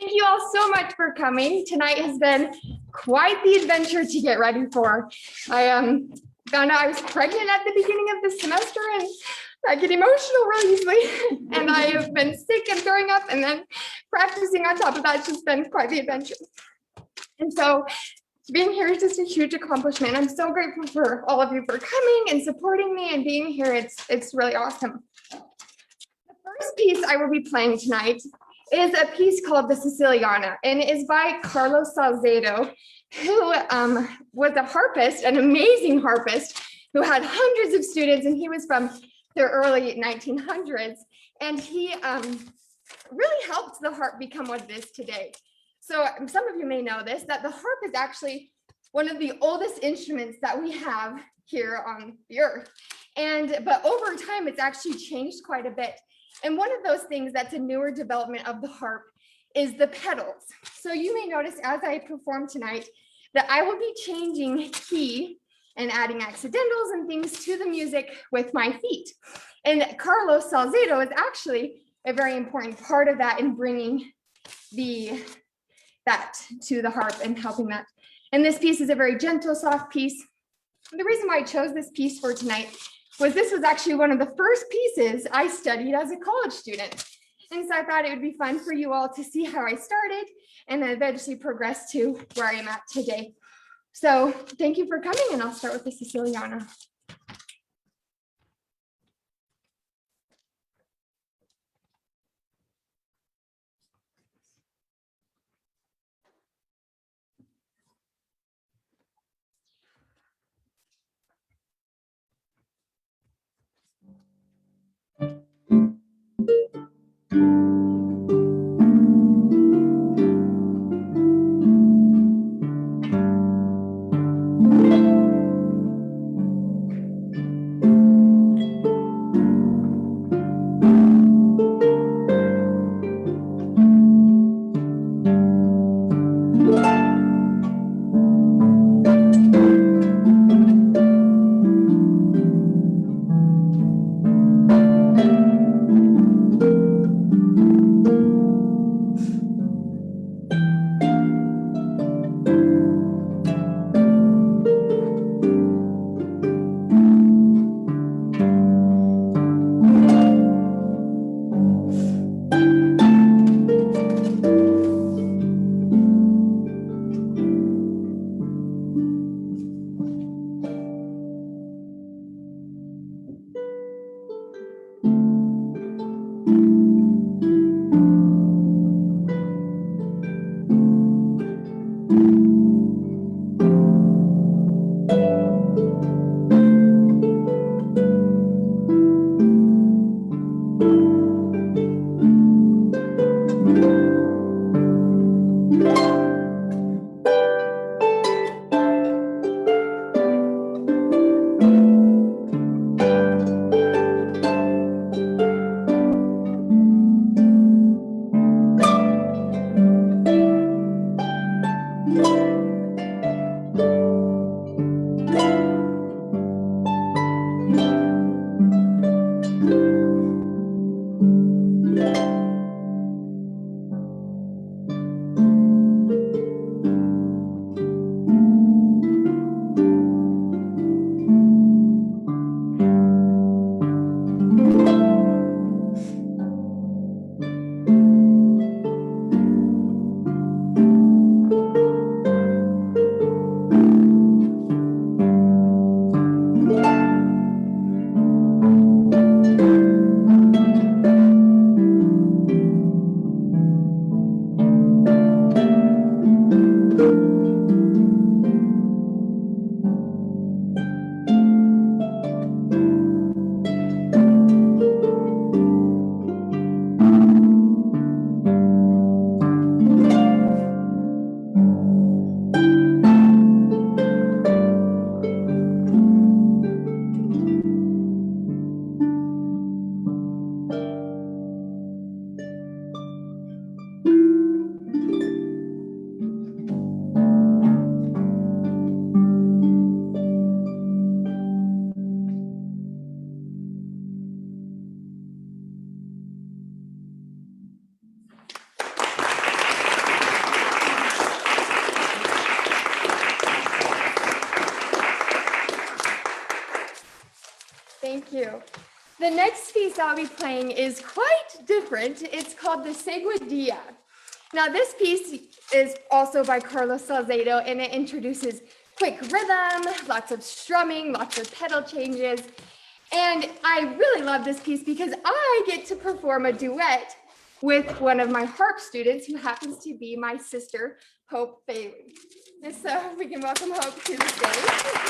Thank you all so much for coming. Tonight has been quite the adventure to get ready for. I found out I was pregnant at the beginning of the semester, and I get emotional really easily. And I have been sick and throwing up, and then practicing on top of that. It's just been quite the adventure. And so being here is just a huge accomplishment. I'm so grateful for all of you for coming and supporting me and being here. It's really awesome. The first piece I will be playing tonight is a piece called the Siciliana, and it is by Carlos Salcedo, who was a harpist, an amazing harpist, who had hundreds of students, and he was from the early 1900s, and he really helped the harp become what it is today. So some of you may know this, that the harp is actually one of the oldest instruments that we have here on the earth. But over time, it's actually changed quite a bit. And one of those things that's a newer development of the harp is the pedals. So you may notice as I perform tonight that I will be changing key and adding accidentals and things to the music with my feet. And Carlos Salcedo is actually a very important part of that in bringing that to the harp and helping that. And this piece is a very gentle, soft piece. The reason why I chose this piece for tonight was this was actually one of the first pieces I studied as a college student. And so I thought it would be fun for you all to see how I started and then eventually progress to where I am at today. So thank you for coming, and I'll start with the Siciliana. Thank you. The next piece I'll be playing is quite different. It's called the Seguidilla. Now this piece is also by Carlos Salcedo, and it introduces quick rhythm, lots of strumming, lots of pedal changes. And I really love this piece because I get to perform a duet with one of my harp students who happens to be my sister, Hope Bailey. And so we can welcome Hope to the stage.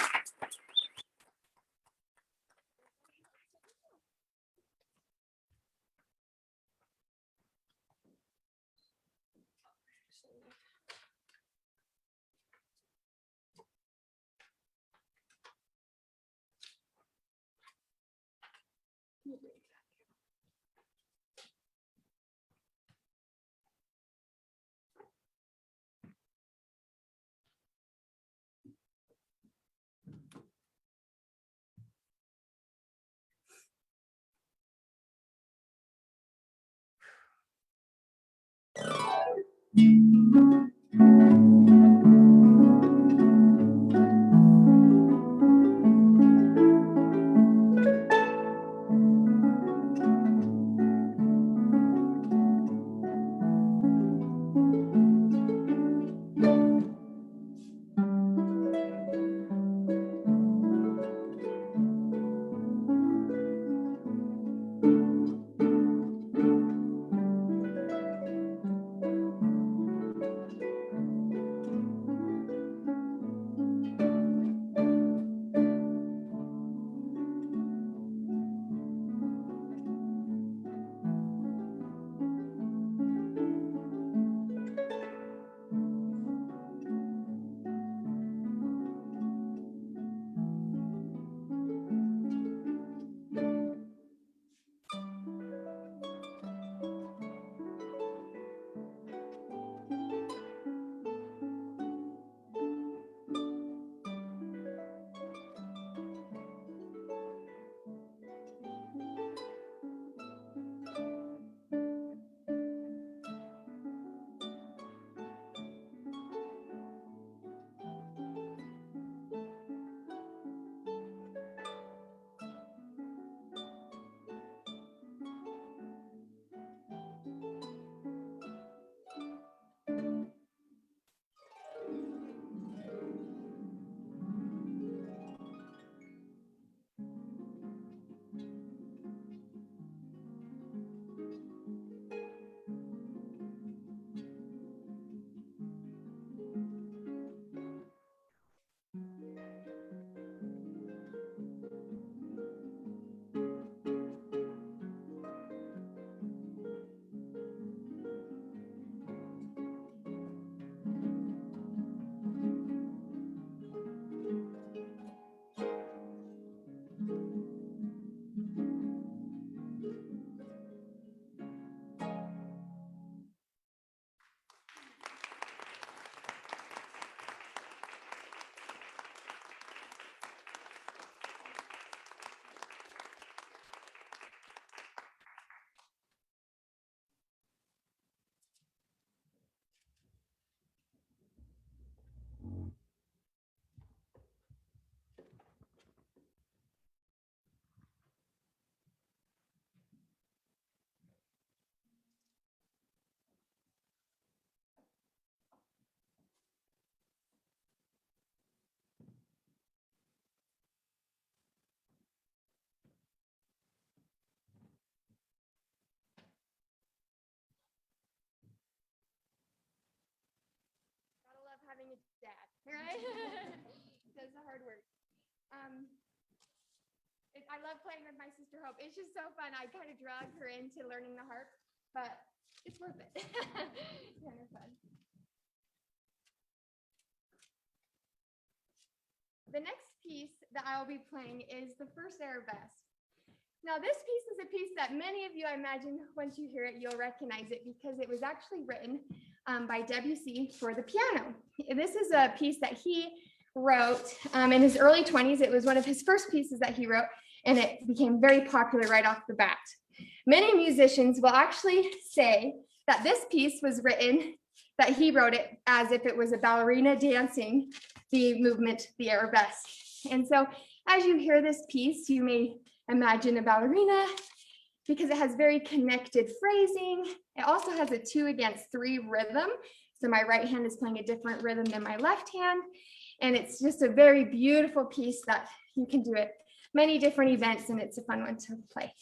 Having a dad, right? Does the hard work. I love playing with my sister Hope. It's just so fun. I kind of drag her into learning the harp, but it's worth it. Kind of fun. The next piece that I'll be playing is the first arabesque. Now, this piece is a piece that many of you, I imagine, once you hear it, you'll recognize it because it was actually written by Debussy for the piano. This is a piece that he wrote in his early 20s. It was one of his first pieces that he wrote, and it became very popular right off the bat. Many musicians will actually say that this piece was written, that he wrote it as if it was a ballerina dancing the movement, the arabesque. And so as you hear this piece, you may imagine a ballerina because it has very connected phrasing. It also has a 2-against-3 rhythm. So my right hand is playing a different rhythm than my left hand. And it's just a very beautiful piece that you can do at many different events, and it's a fun one to play.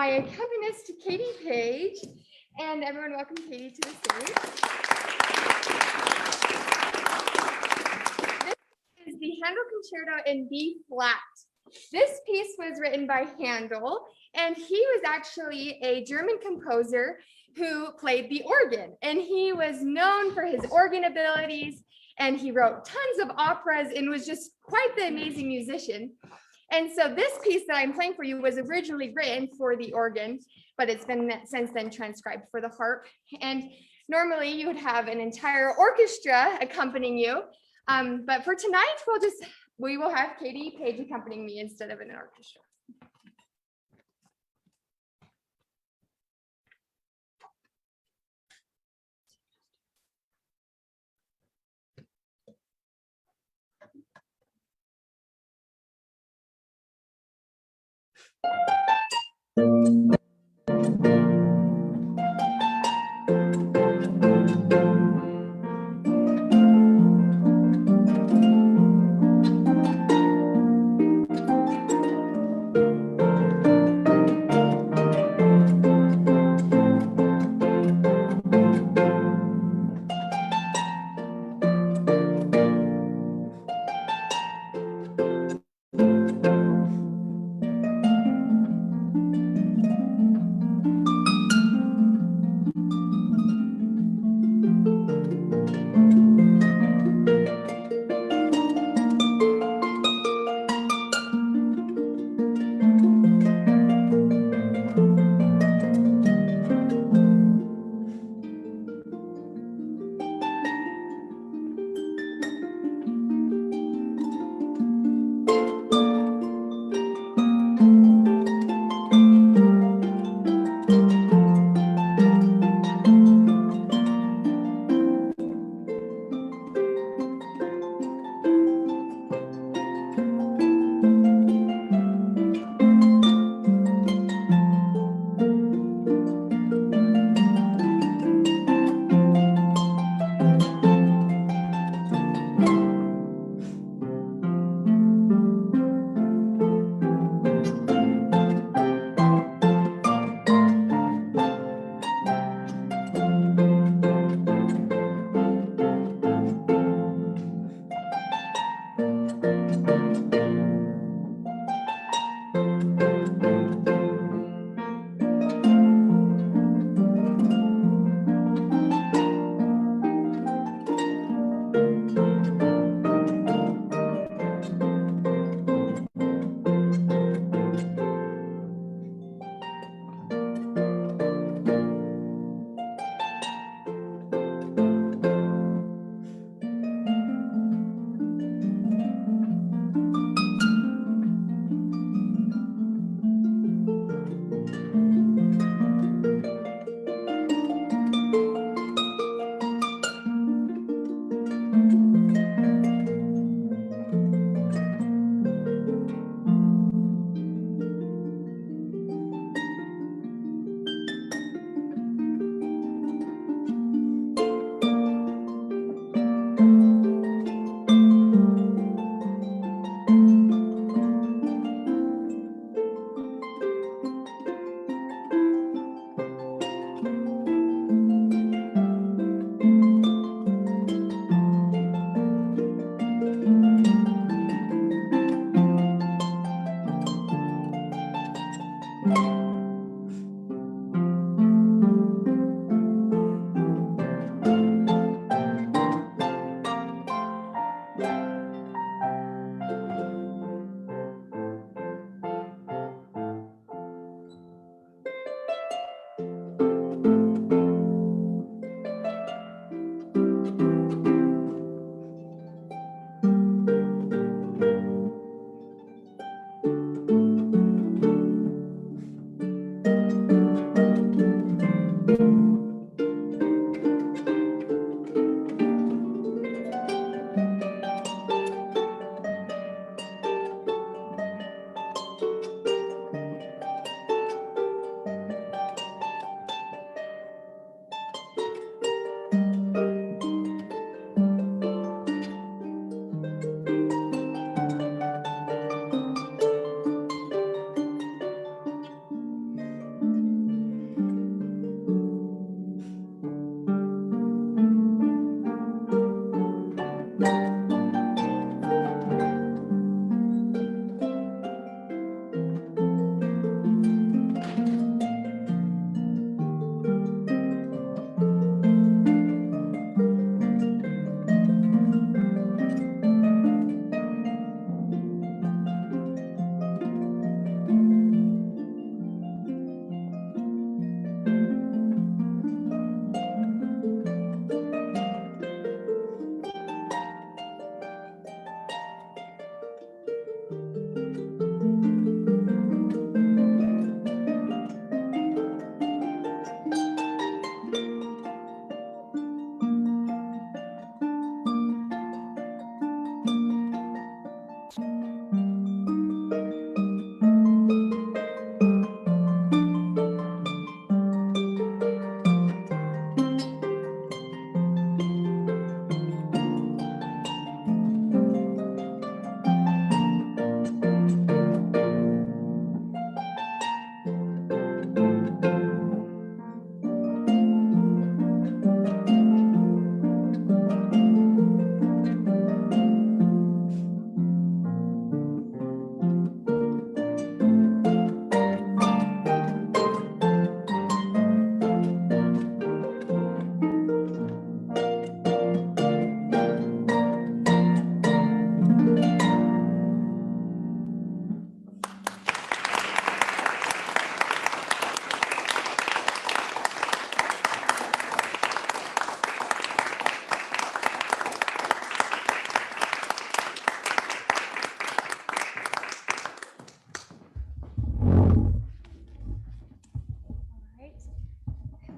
my accompanist, Katie Page. And everyone welcome Katie to the stage. This is the Handel Concerto in B flat. This piece was written by Handel, and he was actually a German composer who played the organ, and he was known for his organ abilities, and he wrote tons of operas and was just quite the amazing musician. And so this piece that I'm playing for you was originally written for the organ, but it's been since then transcribed for the harp. And normally you would have an entire orchestra accompanying you, but for tonight we will have Katie Page accompanying me instead of an orchestra.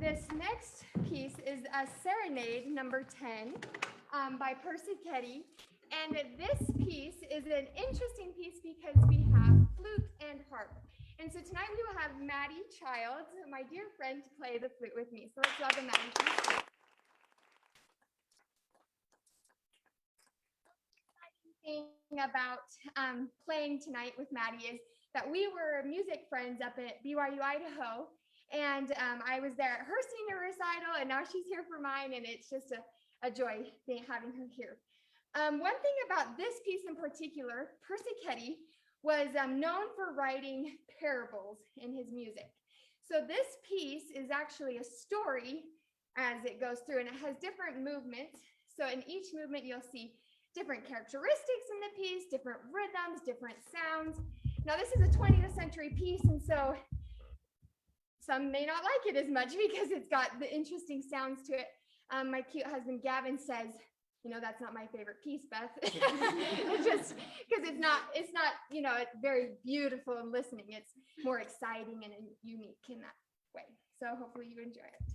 this next piece is a serenade number 10 by Percy Ketty. And this piece is an interesting piece because we have flute and harp. And so tonight we will have Maddie Childs, my dear friend, to play the flute with me. So let's welcome Maddie. Thing about playing tonight with Maddie is that we were music friends up at BYU Idaho, and I was there at her senior recital, and now she's here for mine, and it's just a joy having her here. One thing about this piece in particular, Percy Ketty was known for writing parables in his music. So this piece is actually a story as it goes through, and it has different movements. So in each movement, you'll see different characteristics in the piece, different rhythms, different sounds. Now, this is a 20th century piece, and so some may not like it as much because it's got the interesting sounds to it. My cute husband, Gavin, says, you know, that's not my favorite piece, Beth. It's just because it's not, you know, it's very beautiful and listening. It's more exciting and unique in that way. So hopefully you enjoy it.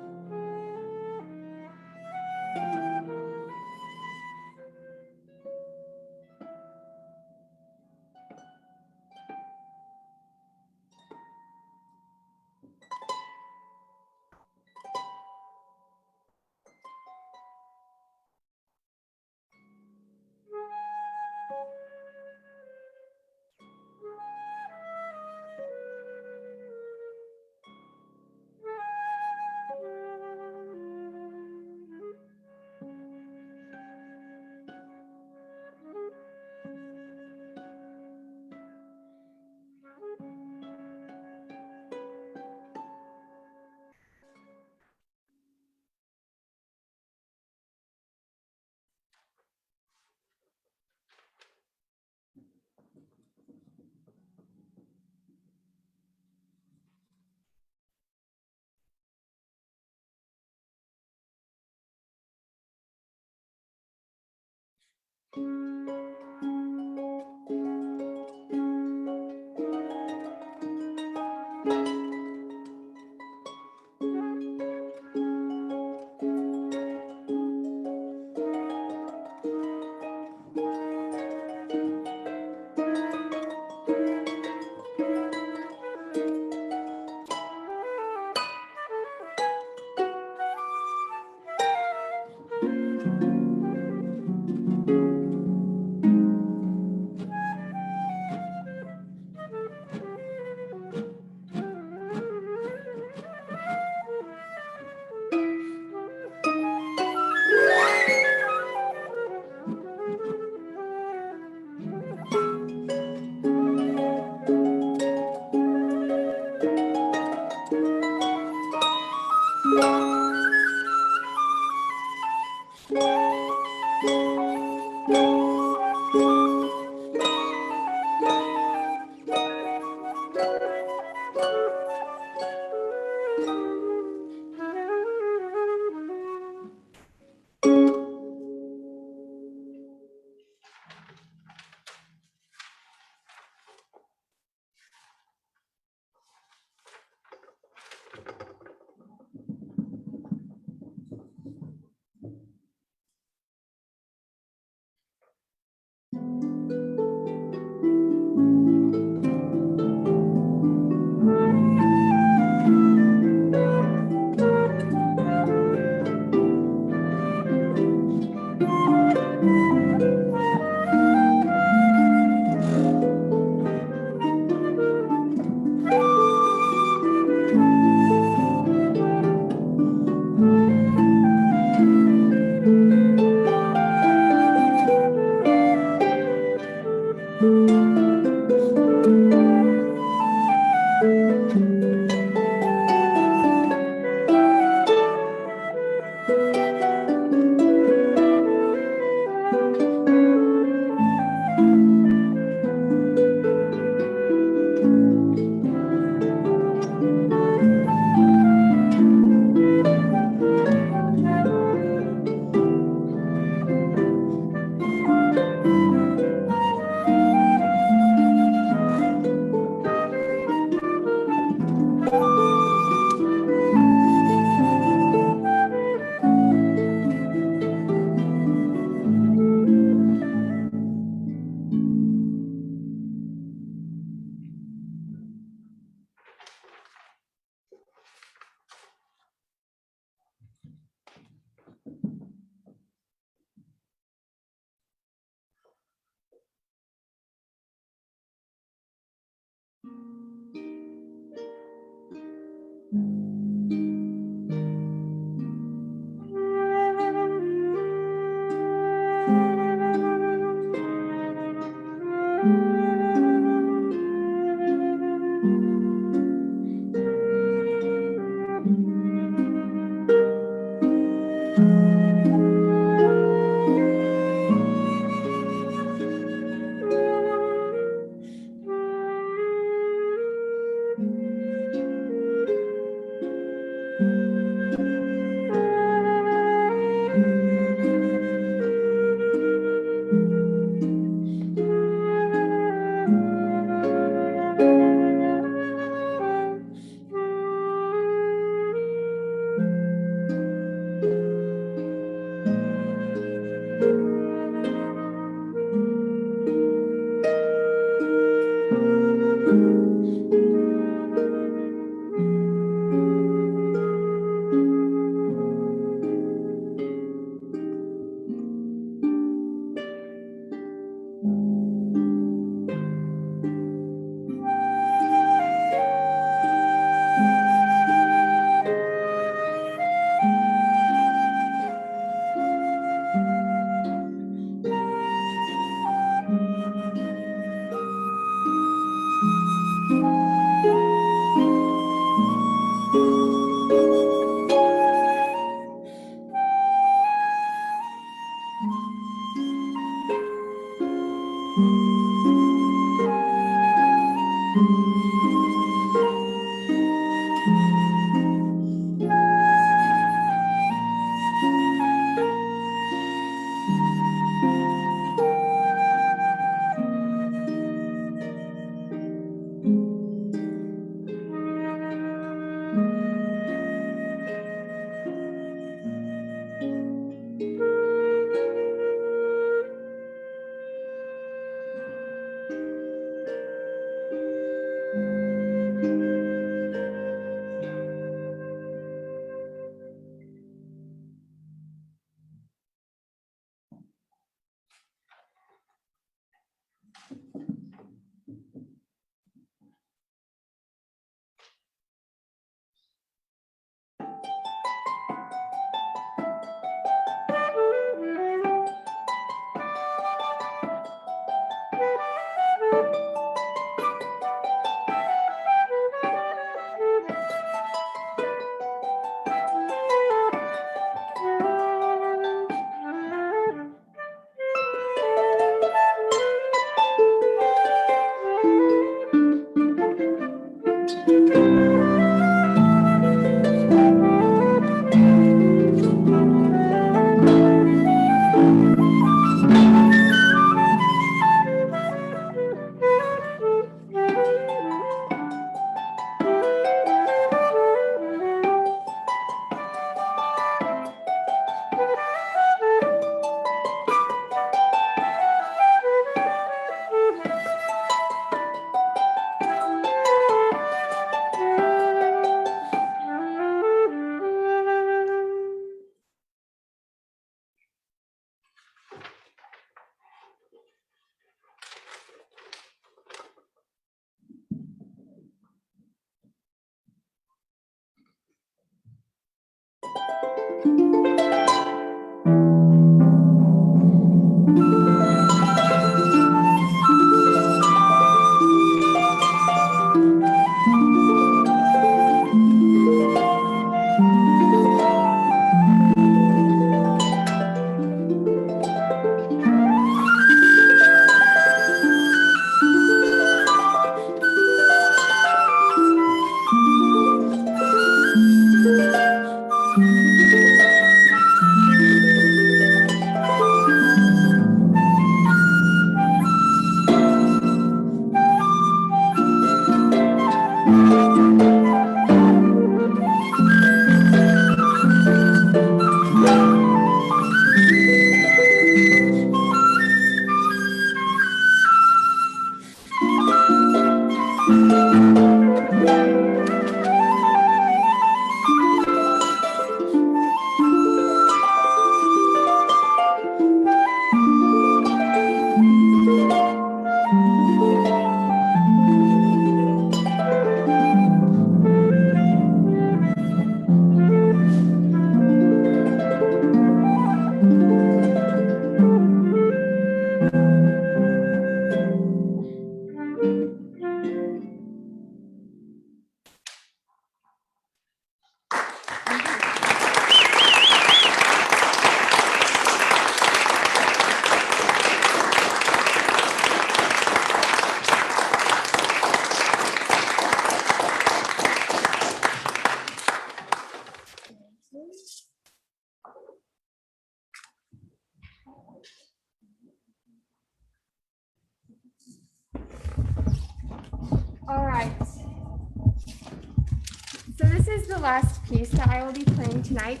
is the last piece that I will be playing tonight.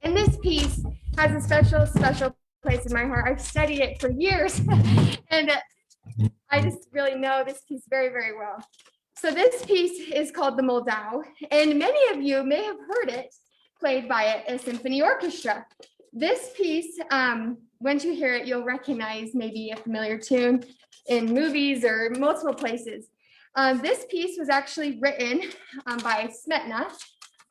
And this piece has a special place in my heart. I've studied it for years and I just really know this piece very, very well. So this piece is called the Moldau, and many of you may have heard it played by a symphony orchestra. This piece, once you hear it, you'll recognize maybe a familiar tune in movies or multiple places. This piece was actually written by Smetana,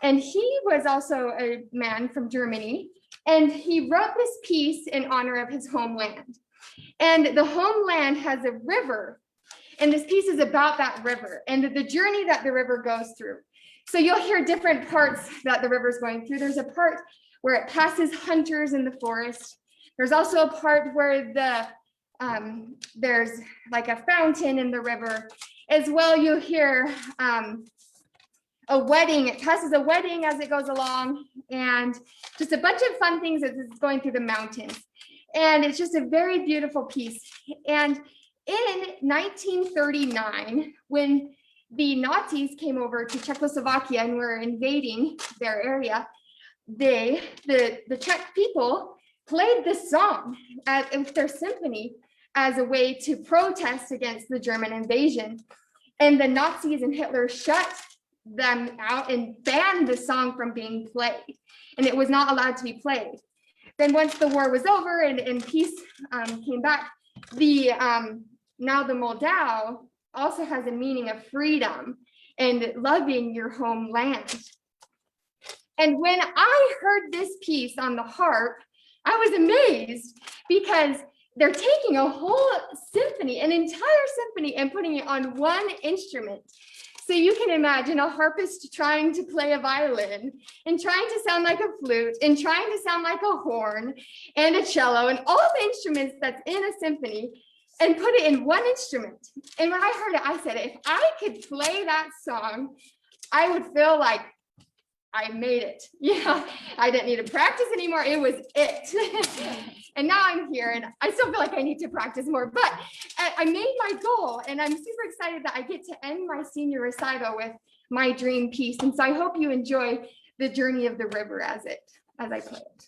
and he was also a man from Germany, and he wrote this piece in honor of his homeland. And the homeland has a river, and this piece is about that river and the journey that the river goes through. So you'll hear different parts that the river is going through. There's a part where it passes hunters in the forest. There's also a part where there's like a fountain in the river. As well, you'll hear a wedding. It passes a wedding as it goes along, and just a bunch of fun things as it's going through the mountains. And it's just a very beautiful piece. And in 1939, when the Nazis came over to Czechoslovakia and were invading their area, the Czech people played this song with their symphony as a way to protest against the German invasion. And the Nazis and Hitler shut them out and banned the song from being played. And it was not allowed to be played. Then once the war was over and peace came back, now the Moldau also has a meaning of freedom and loving your homeland. And when I heard this piece on the harp, I was amazed because they're taking a whole symphony, an entire symphony, and putting it on one instrument. So you can imagine a harpist trying to play a violin and trying to sound like a flute and trying to sound like a horn and a cello and all the instruments that's in a symphony and put it in one instrument. And when I heard it, I said, if I could play that song, I would feel like I made it. Yeah, I didn't need to practice anymore. It was it. And now I'm here and I still feel like I need to practice more, but I made my goal and I'm super excited that I get to end my senior recital with my dream piece. And so I hope you enjoy the journey of the river as I play it.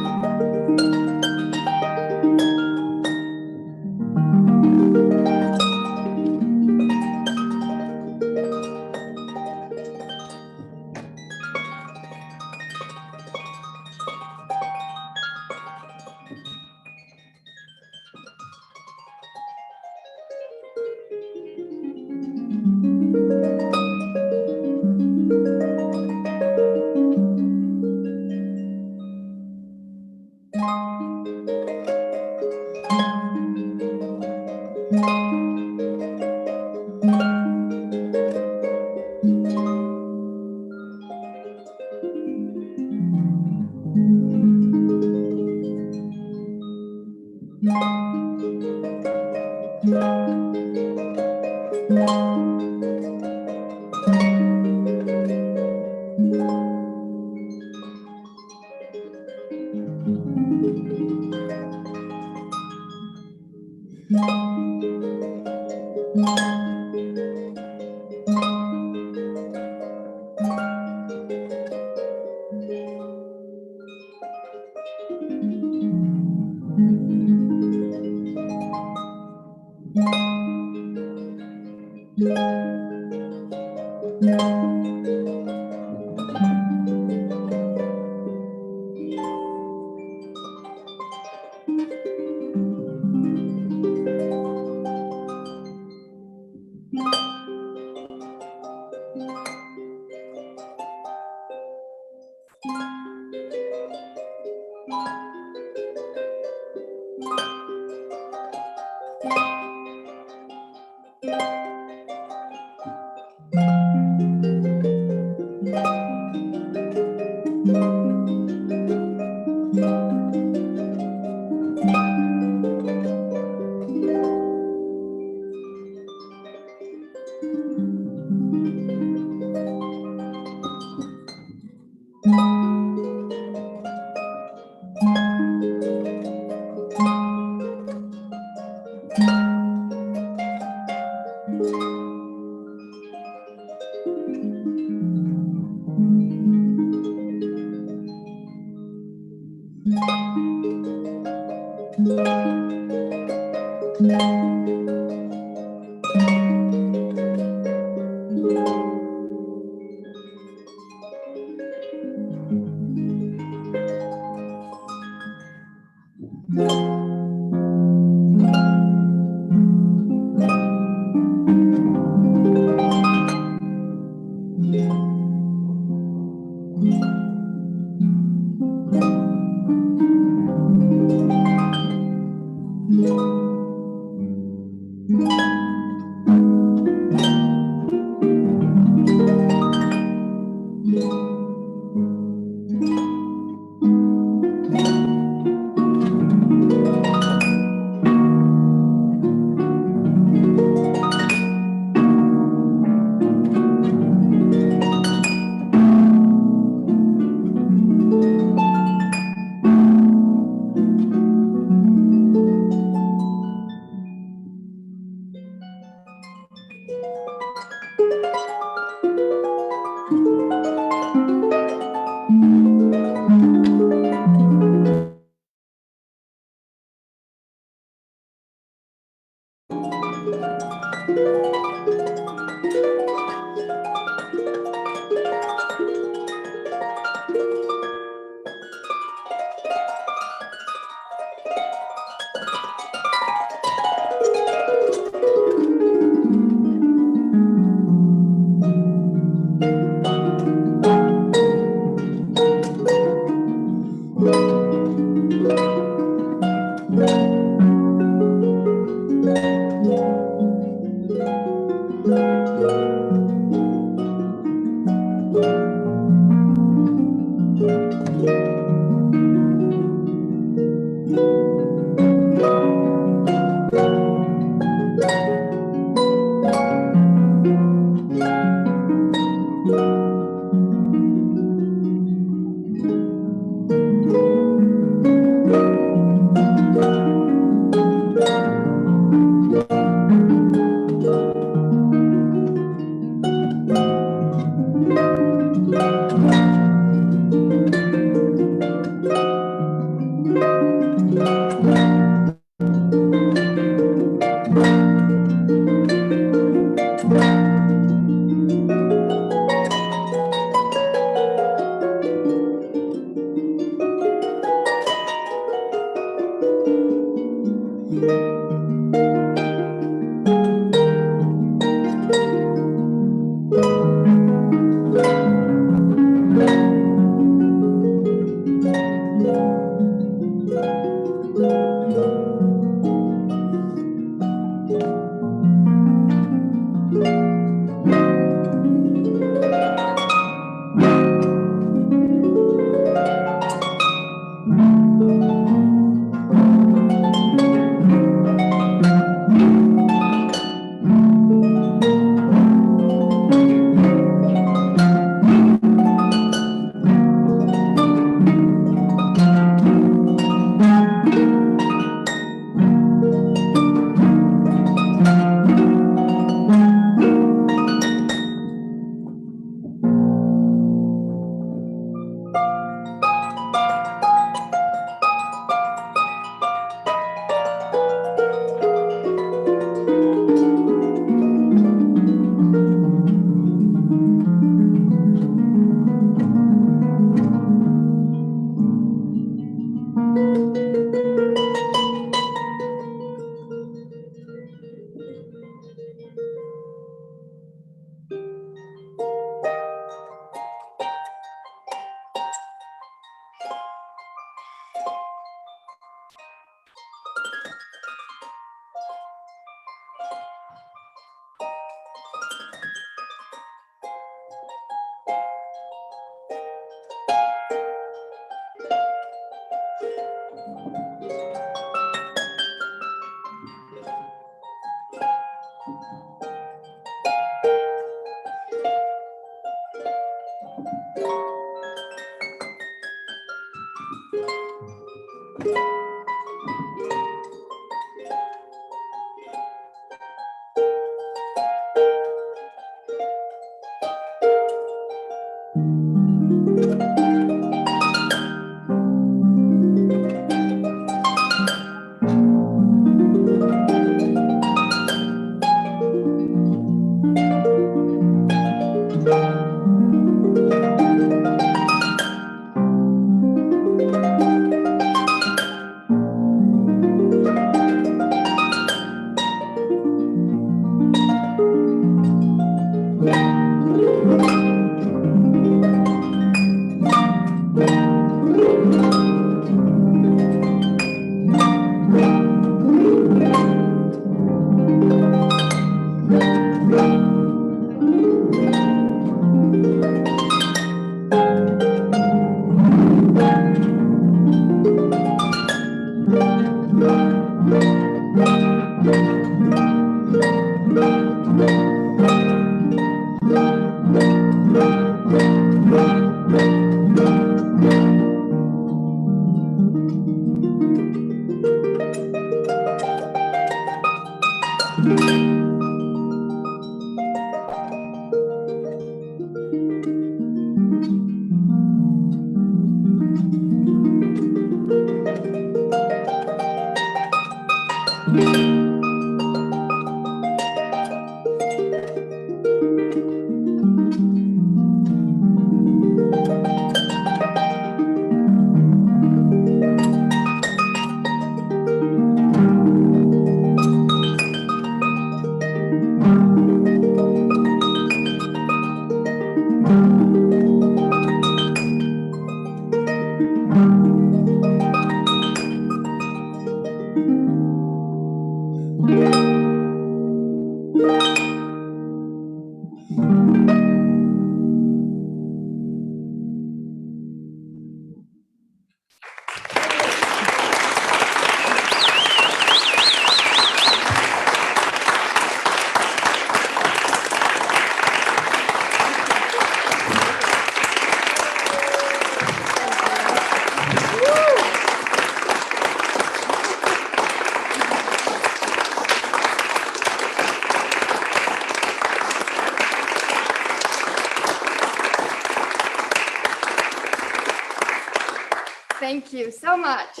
you so much.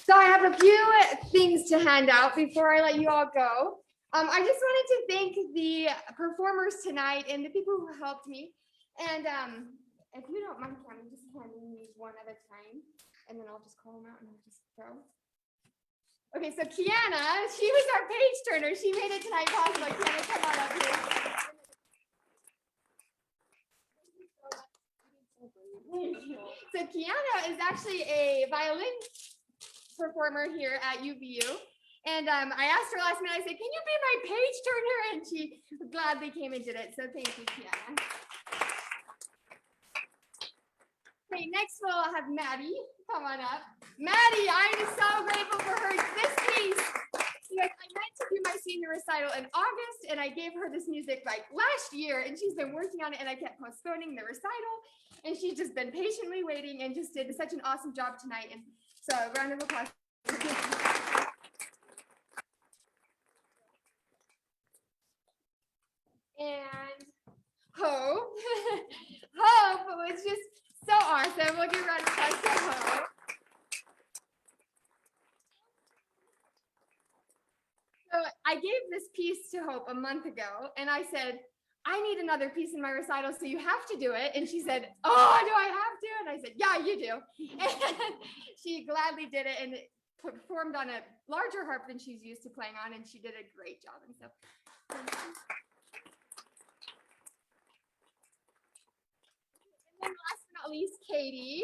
So I have a few things to hand out before I let you all go. I just wanted to thank the performers tonight and the people who helped me. And if you don't mind, Cameron, just handing me one at a time, and then I'll just call them out and I'll just throw. Okay, so Kiana, she was our page turner. She made it tonight possible. Kiana, come on up here. So Kiana is actually a violin performer here at UVU. And I asked her last minute, I said, can you be my page turner? And she gladly came and did it. So thank you, Kiana. Okay, next we'll have Maddie. Come on up. Maddie, I'm so grateful for her. This piece, you guys, I meant to do my senior recital in August, and I gave her this music like last year, and she's been working on it, and I kept postponing the recital, and she's just been patiently waiting and just did such an awesome job tonight. And so, round of applause. And Hope, Hope was just so awesome. We'll give a round of applause to Hope. So I gave this piece to Hope a month ago, and I said, I need another piece in my recital, so you have to do it. And she said, oh, do I have to? And I said, yeah, you do. And she gladly did it and performed on a larger harp than she's used to playing on, and she did a great job. And so, and then last but not least, Katie.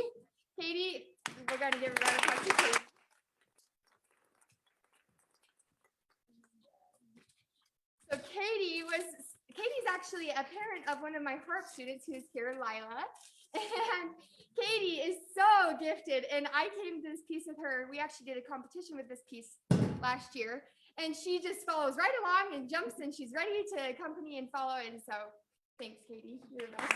Katie, we're going to give a round of applause to Katie. So Katie's actually a parent of one of my harp students who's here, Lila. And Katie is so gifted. And I came to this piece with her. We actually did a competition with this piece last year. And she just follows right along and jumps, and she's ready to accompany and follow. And so thanks, Katie. You're the best.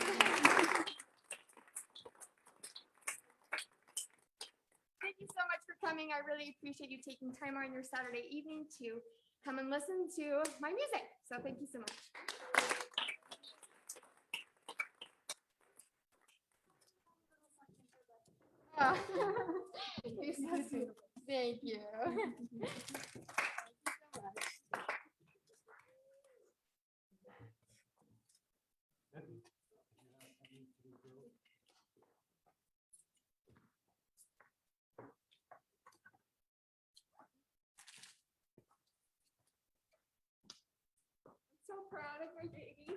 Thank you so much for coming. I really appreciate you taking time on your Saturday evening to come and listen to my music. So thank you so much. Oh. You're so sweet. Thank you. So proud of my baby.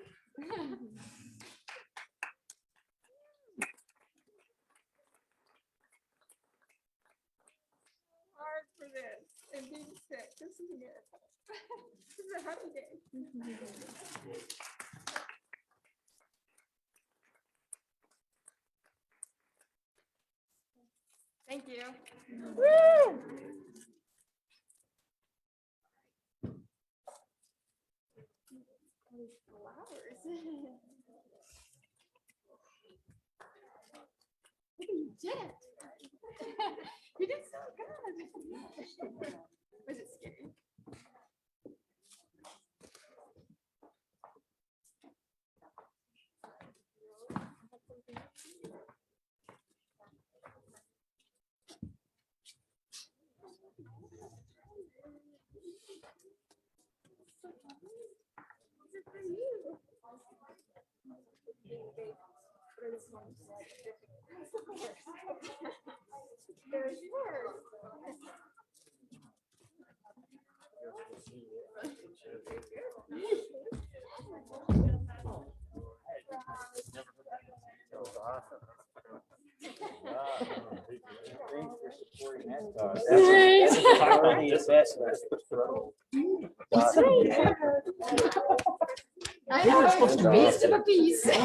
Hard for this and being sick. This is a miracle. This is a happy day. Thank you. Woo! Flowers. You did it. You did so good. Was it scary? I know, it's supposed to be beast of a piece. It's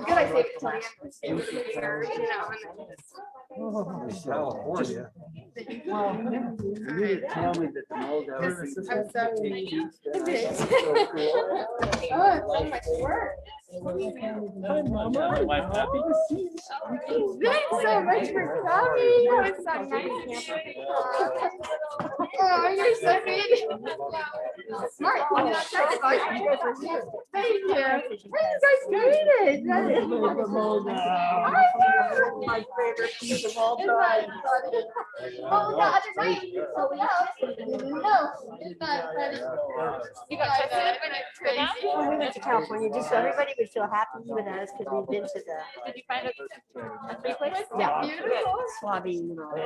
good I saved it to the end, you know, California. You need to tell me that the mold out. I'm so oh, it's so much work. Hi, Mama. Happy to see you. Thanks so much for coming. That was so nice. Oh, you're so sweet. Smart. I mean, that's right. Thank you. Hey, you guys made it. That is- I know. My favorite piece of all Isn't time. that funny? Oh, the other night, so we no, isn't that funny? You got tested when it's crazy. When we went to California, just so everybody would feel happy with us because we've been to the Did you find a free place? Yeah. Beautiful. swabbing and all that.